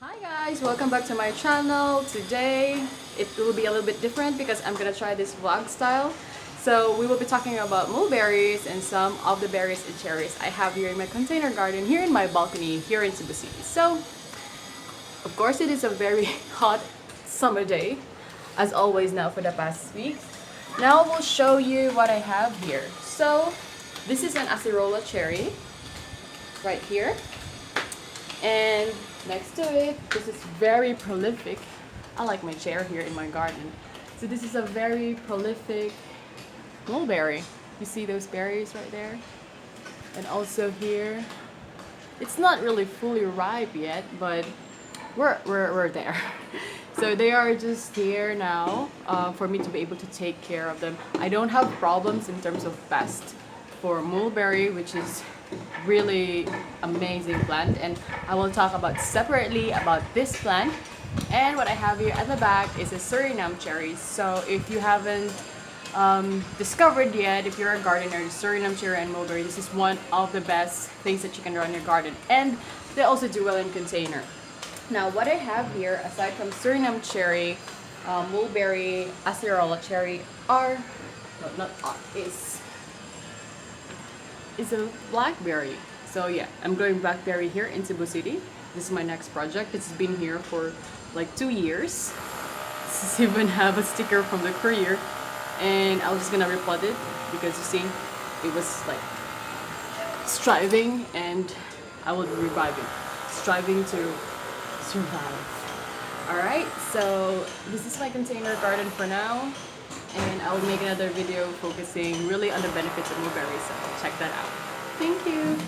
Hi guys, welcome back to my channel. Today it will be a little bit different because I'm gonna try this vlog style. So we will be talking about mulberries and some of the berries and cherries I have here in my container garden here in my balcony here in Cebu City. So of course it is a very hot summer day as always now for the past week. Now we'll show you what I have here. So this is an Acerola cherry right here. And next to it, this is very prolific. I like my chair here in my garden. So this is a very prolific mulberry. You see those berries right there? And also here, it's not really fully ripe yet, but we're there. So they are just here now for me to be able to take care of them. I don't have problems in terms of pest for mulberry, which is really amazing plant, and I will talk about separately about this plant. And what I have here at the back is a Surinam cherries. So if you haven't discovered yet, if you're a gardener, Surinam cherry and mulberry, this is one of the best things that you can grow in your garden, and they also do well in container. Now what I have here, aside from Surinam cherry, mulberry, Acerola cherry, are is a blackberry. So yeah, I'm growing blackberry here in Cebu City. This is my next project. It's been here for like 2 years. This even have a sticker from the courier, and I was just gonna repot it because you see it was like striving, and I will revive it, striving to survive. Alright, so this is my container garden for now, and I'll make another video focusing really on the benefits of mulberries, so check that out. Thank you!